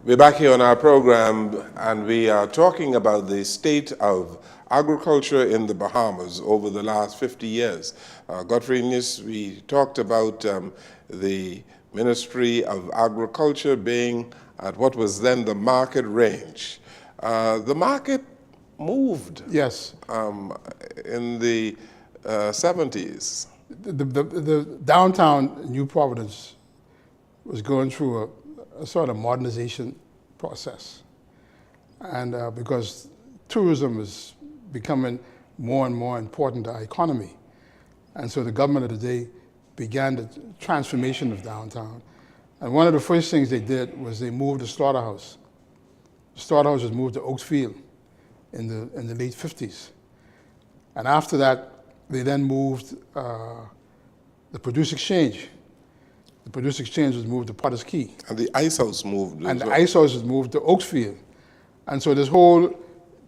We're back here on our program, and we are talking about the state of agriculture in the Bahamas over the last 50 years. Godfrey, in this, we talked about the Ministry of Agriculture being at what was then the market range. The market moved. Yes. In the 70s. The downtown New Providence was going through a sort of modernization process. And because tourism is becoming more and more important to our economy. And so the government of the day began the transformation of downtown. And one of the first things they did was they moved the slaughterhouse. The slaughterhouse was moved to Oaksfield in the late 50s. And after that, they then moved the Produce Exchange. The Produce Exchange was moved to Potter's Key. And the Ice House moved. And the Ice House was moved to Oaksfield. And so this whole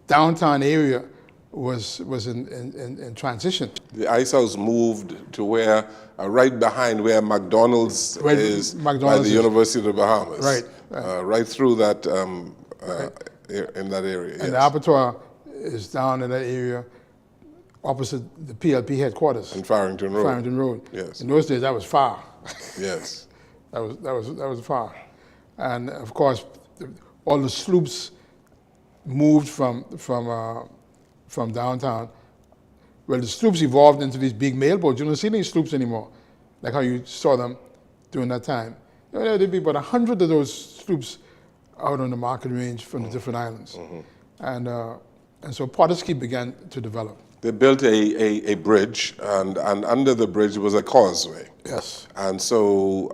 downtown area was in transition. The Ice House moved to where, right behind where McDonald's is by the University of the Bahamas. Right. Right through that, in that area. And the abattoir is down in that area opposite the PLP headquarters. In Farrington Road. Farrington Road. Yes. In those days, that was far. Yes. that was far. And of course, all the sloops moved from downtown. Well, the sloops evolved into these big mailboats. You don't see any sloops anymore, like how you saw them during that time. You know, there'd be about 100 of those sloops out on the market range from the different islands. And so Potter's Key began to develop. They built a bridge, and under the bridge was a causeway. Yes. And so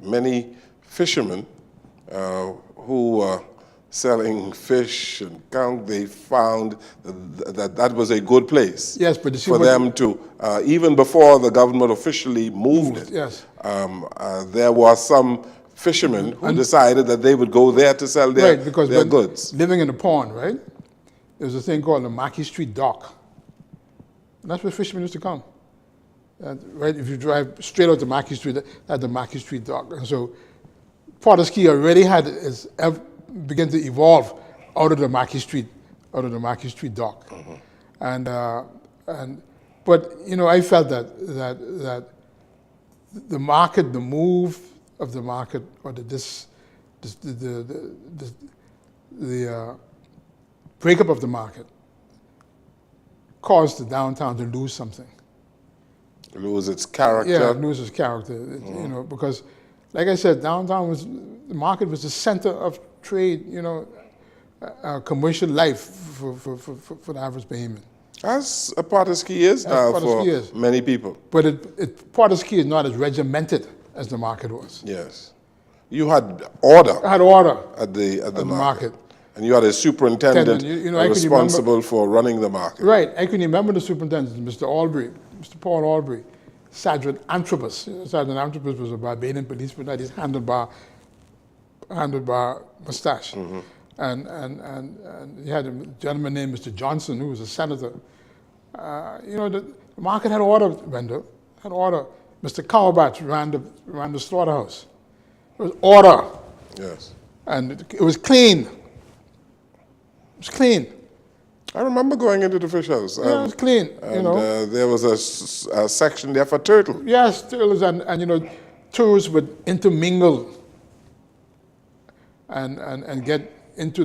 many fishermen who were selling fish and conch, they found that was a good place. Yes, but you see for them to, even before the government officially moved it, yes. There were some fishermen who decided that they would go there to sell their goods. Living in the pond, right? There's a thing called the Marquis Street Dock. And that's where fishermen used to come. Right? If you drive straight out to Marquis Street, that's the Marquis Street Dock. And so Potter's Key already began to evolve out of the Marquis Street Dock. But you know, I felt that the market, the move of the market, or the breakup of the market caused the downtown to lose something. Lose its character. Yeah, lose its character. You know, because, like I said, downtown the market was the center of trade. You know, commercial life for the average Bahamian. As Potter's Key is now for many people. But Potter's Key is not as regimented as the market was. Yes, you had order. I had order at the market. And you had a superintendent responsible for running the market. Right. I can remember the superintendent, Mr. Paul Albury, Sergeant Antrobus. Sergeant Antrobus was a Barbadian policeman that is handled by mustache. And he had a gentleman named Mr. Johnson, who was a senator. You know, the market had order, Wendell. Had order. Mr. Cowbatch ran the slaughterhouse. It was order. Yes. And it was clean. It was clean. I remember going into the fish house. Yeah, it was clean. And there was a section there for turtle. Yes, turtles, and you know, tourists would intermingle and get into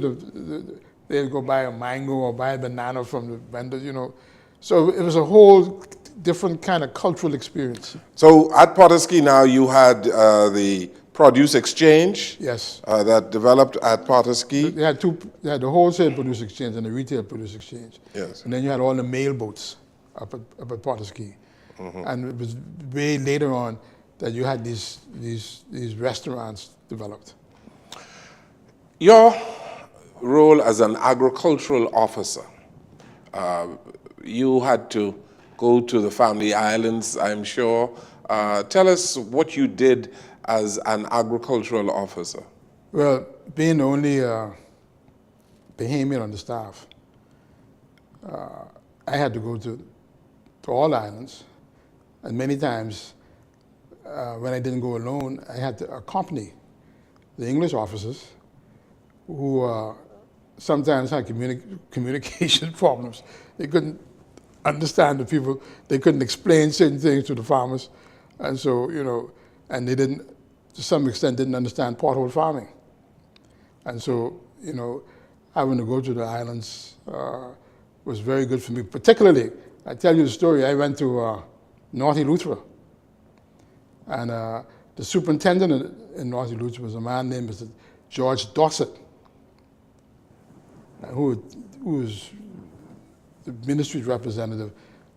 they'd go buy a mango or buy a banana from the vendors, you know. So it was a whole different kind of cultural experience. So at Potter's Key now you had the Produce Exchange. Yes. That developed at Potter's Key. They had the wholesale Produce Exchange and the retail Produce Exchange. Yes. And then you had all the mail boats. up at Potter's And it was way later on that you had these restaurants developed. Your role as an agricultural officer, you had to go to the family islands, I'm sure. Tell us what you did as an agricultural officer. Well, being the only Bahamian on the staff, I had to go to all islands, and many times when I didn't go alone, I had to accompany the English officers who sometimes had communication problems. They couldn't understand the people. They couldn't explain certain things to the farmers, and so and they didn't, to some extent, didn't understand pothole farming. And so having to go to the islands was very good for me. Particularly, I tell you the story. I went to North Eleuthera, and the superintendent in North Eleuthera was a man named Mr. George Dorset, who was the ministry's representative,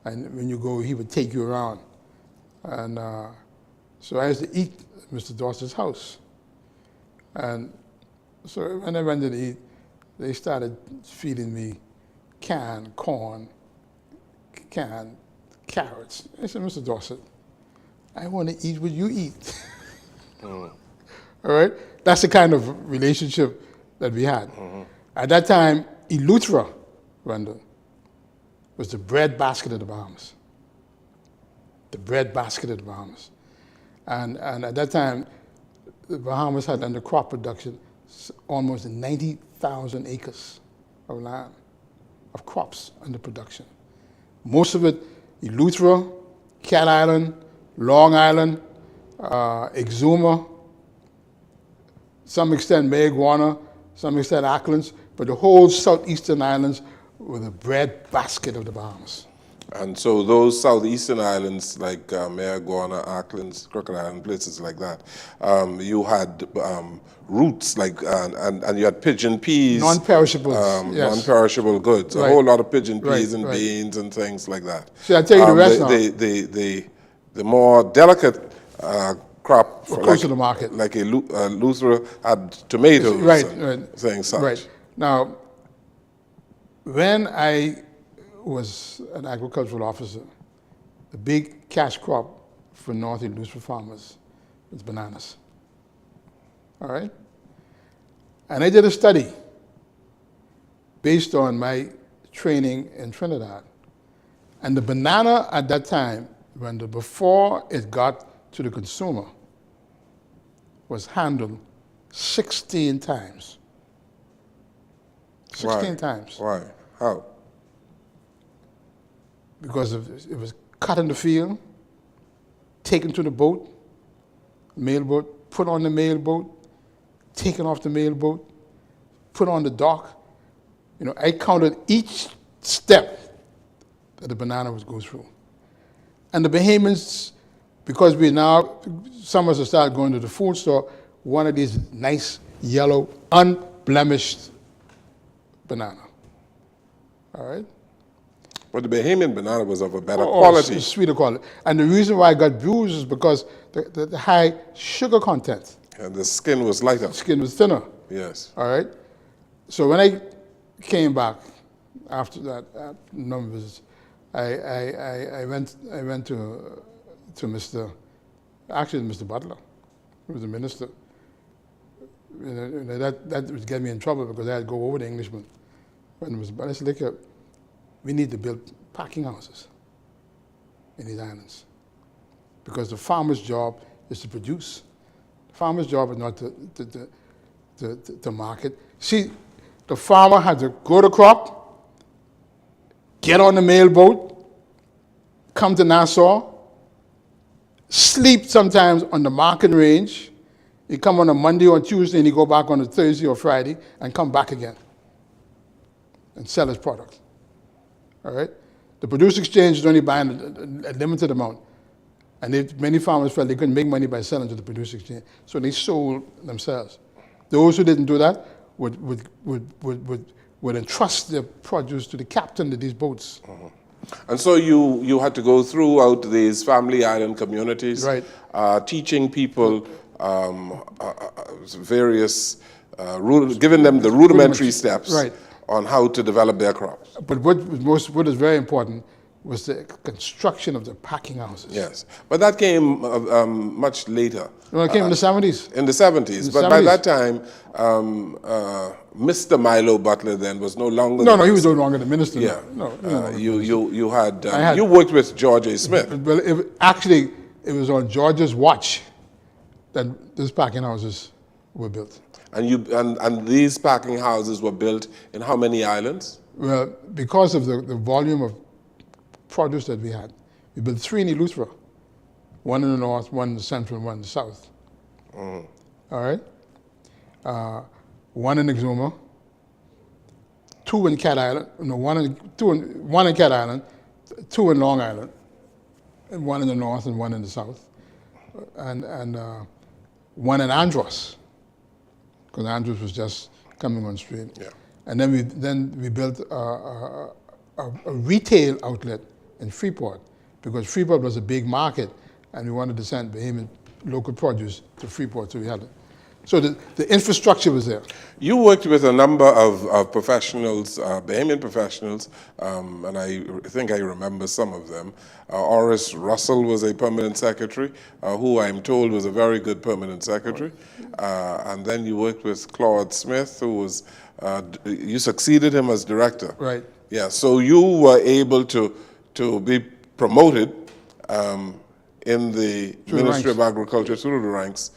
and when you go, he would take you around. And so I used to eat at Mr. Dorset's house. And so when I went to eat, they started feeding me canned corn, canned carrots. I said, Mr. Dorset, I want to eat what you eat. All right? That's the kind of relationship that we had. At that time, Eleuthera, Randall, was the bread basket of the Bahamas. The bread basket of the Bahamas. And at that time, the Bahamas had under crop production almost 90,000 acres of land, of crops under production. Most of it, Eleuthera, Cat Island, Long Island, Exuma, some extent Mayagüana, some extent Acklands, but the whole southeastern islands were the bread basket of the Bahamas. And so those southeastern islands like Mayagüana, Acklands, Crooked Island, places like that, you had roots like, and you had pigeon peas. Non-perishables, yes. Non-perishable goods, Right. a whole lot of pigeon peas Right, and right. beans and things like that. See, I'll tell you the rest now. The more delicate crop, Of course, to the market. like Eleuthera had tomatoes Right, and right. things such. Right. Now, when I was an agricultural officer, the big cash crop for North Eleuthera farmers was bananas. All right? And I did a study based on my training in Trinidad. And the banana at that time, before it got to the consumer, was handled 16 times. 16 times. Why? How? Because it was cut in the field, taken to the boat, mail boat, put on the mail boat, taken off the mail boat, put on the dock. I counted each step that the banana would go through. And the Bahamians, because some of us have started going to the food store, wanted these nice, yellow, unblemished banana. All right? But the Bahamian banana was of a better quality. It's sweeter quality. And the reason why I got bruised is because the high sugar content. And the skin was lighter. The skin was thinner. Yes. All right? So when I came back after that number of visits, I went to Mr. Butler, who was the minister. That would get me in trouble because I had to go over the Englishman. But I said, look, we need to build packing houses in these islands because the farmer's job is to produce. The farmer's job is not to market. See, the farmer had to grow the crop, get on the mail boat, come to Nassau, sleep sometimes on the market range. He come on a Monday or Tuesday and he go back on a Thursday or Friday and come back again and sell his product. All right? The producer exchange is only buying a limited amount. And many farmers felt they couldn't make money by selling to the producer exchange. So they sold themselves. Those who didn't do that would entrust their produce to the captain of these boats. And so you had to go throughout these family island communities, Right. teaching people various, giving them the rudimentary steps Right. on how to develop their crops. But what is very important was the construction of the packing houses. Yes, but that came much later. Well, it came in the 70s. In the 70s, but by that time, Mr. Milo Butler then was no longer. No, he was no longer the minister. Yeah, No. you worked with George A. Smith. Well, actually, it was on George's watch that these packing houses were built. And these packing houses were built in how many islands? Well, because of the volume of produce that we had, we built 3 in Eleuthera, 1 in the north, 1 in the central, and 1 in the south. All right? 1 in Exuma, 2 in Cat Island, no, 1 in Cat Island, 2 in Long Island, and 1 in the north and 1 in the south, and 1 in Andros, because Andros was just coming on stream. Yeah. And then we built a retail outlet in Freeport, because Freeport was a big market, and we wanted to send Bahamian local produce to Freeport, so we had it. So the infrastructure was there. You worked with a number of professionals, Bahamian professionals, and I think I remember some of them. Oris Russell was a permanent secretary, who I'm told was a very good permanent secretary. And then you worked with Claude Smith, who was, you succeeded him as director. Right. Yeah, so you were able to be promoted in the Ministry of Agriculture through the ranks,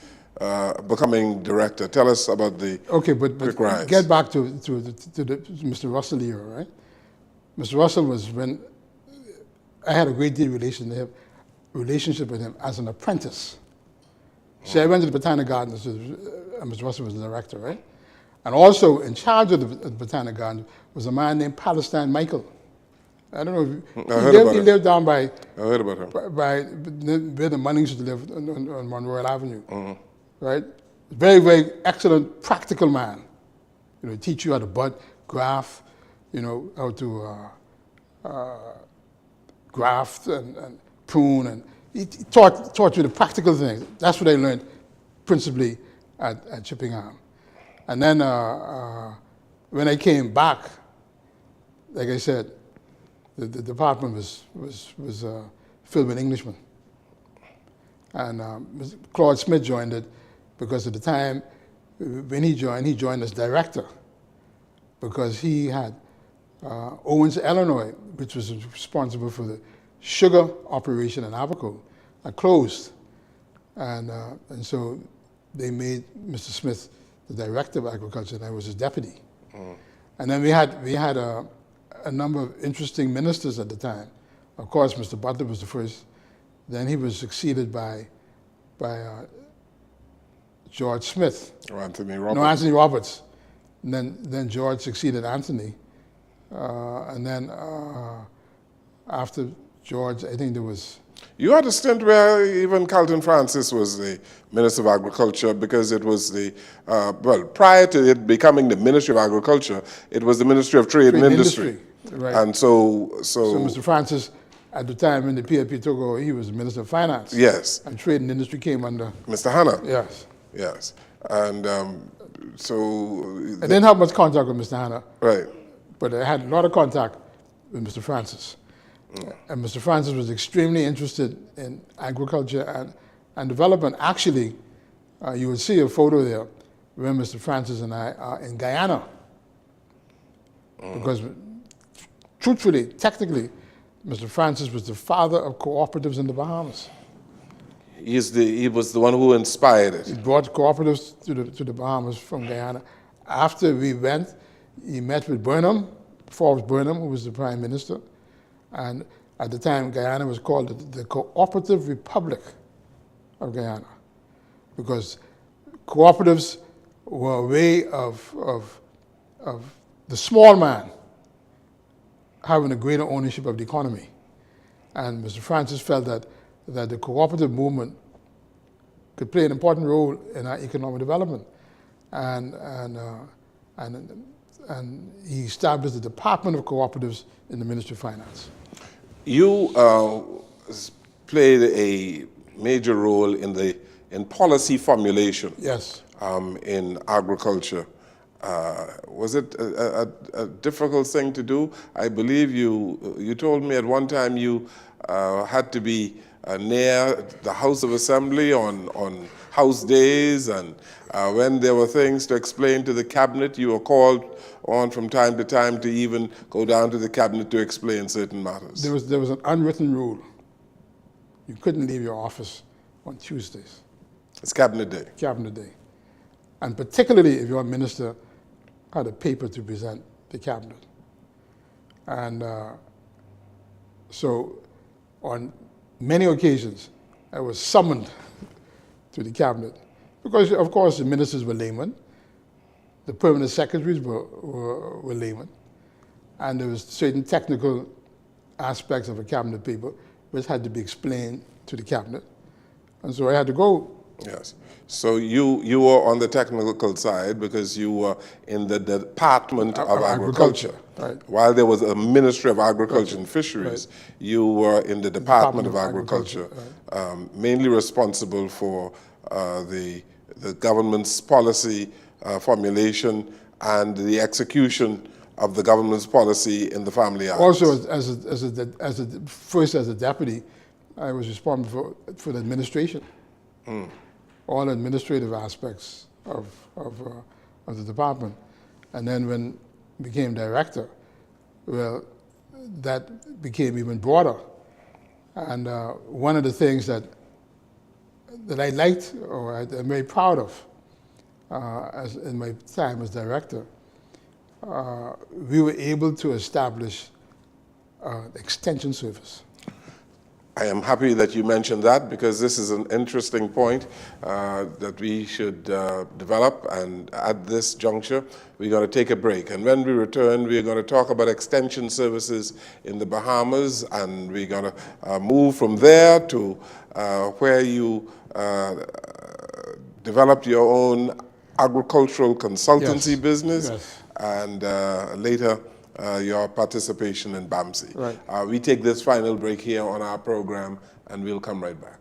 becoming director. Tell us about the quick rise. Get back to the Mr. Russell era, right? Mr. Russell was when I had a great deal of relationship with him as an apprentice. See, I went to the Botanic Gardens, and Mr. Russell was the director, right? And also in charge of the Botanic Gardens was a man named Palestine Michael. I don't know if he lived down by. I heard about him. By where the Munnings used to live on Monroe Avenue, right? Very, very excellent, practical man. You know, teach you how to bud, graft, you know, how to graft and prune, and he taught you the practical things. That's what I learned principally at Chippingham. And then when I came back, like I said, the department was filled with Englishmen. And Claude Smith joined it because at the time when he joined as director because he had Owens, Illinois, which was responsible for the sugar operation in Abaco, closed. And so they made Mr. Smith the director of agriculture, and I was his deputy. And then we had a number of interesting ministers at the time. Of course, Mr. Butler was the first. Then he was succeeded by George Smith. Or Anthony Roberts. No, Anthony Roberts. And then George succeeded Anthony. And then after George, I think there was... You had a stint where even Carlton Francis was the Minister of Agriculture because it was the, well, prior to it becoming the Ministry of Agriculture, it was the Ministry of Trade and Industry. Right. And so Mr. Francis, at the time when the PLP took over, he was the Minister of Finance. Yes. And Trade and Industry came under... Mr. Hanna. Yes. Yes. And so... I didn't have much contact with Mr. Hanna. Right. But I had a lot of contact with Mr. Francis. And Mr. Francis was extremely interested in agriculture and development. Actually, you will see a photo there where Mr. Francis and I are in Guyana. Because truthfully, technically, Mr. Francis was the father of cooperatives in the Bahamas. He was the one who inspired it. He brought cooperatives to the Bahamas from Guyana. After we went, he met with Forbes Burnham, who was the Prime Minister. And at the time, Guyana was called the Cooperative Republic of Guyana, because cooperatives were a way of the small man having a greater ownership of the economy. And Mr. Francis felt that the cooperative movement could play an important role in our economic development. And he established the Department of Cooperatives in the Ministry of Finance. You played a major role in policy formulation. Yes. In agriculture. Was it a difficult thing to do? I believe you told me at one time you had to be near the House of Assembly on House days, and when there were things to explain to the cabinet, you were called on from time to time to even go down to the cabinet to explain certain matters. There was an unwritten rule. You couldn't leave your office on Tuesdays. It's cabinet day. Cabinet day. And particularly if your minister had a paper to present the cabinet. And so on many occasions, I was summoned to the cabinet because, of course, the ministers were laymen, the permanent secretaries were laymen, and there was certain technical aspects of a cabinet paper which had to be explained to the cabinet. And so I had to go. Yes. So you were on the technical side because you were in the Department of Agriculture. Right. While there was a Ministry of Agriculture and Fisheries, right, you were in the Department of Agriculture, right, mainly responsible for the government's policy formulation and the execution of the government's policy in the family islands. Also, first as a deputy, I was responsible for the administration. All administrative aspects of the department. And then when I became director, well, that became even broader. And one of the things that I liked, or I'm very proud of, as in my time as director, we were able to establish extension service. I am happy that you mentioned that because this is an interesting point that we should develop, and at this juncture we're going to take a break, and when we return we're going to talk about extension services in the Bahamas, and we're going to move from there to where you developed your own agricultural consultancy business, yes, and later your participation in BAMSI. Right. We take this final break here on our program, and we'll come right back.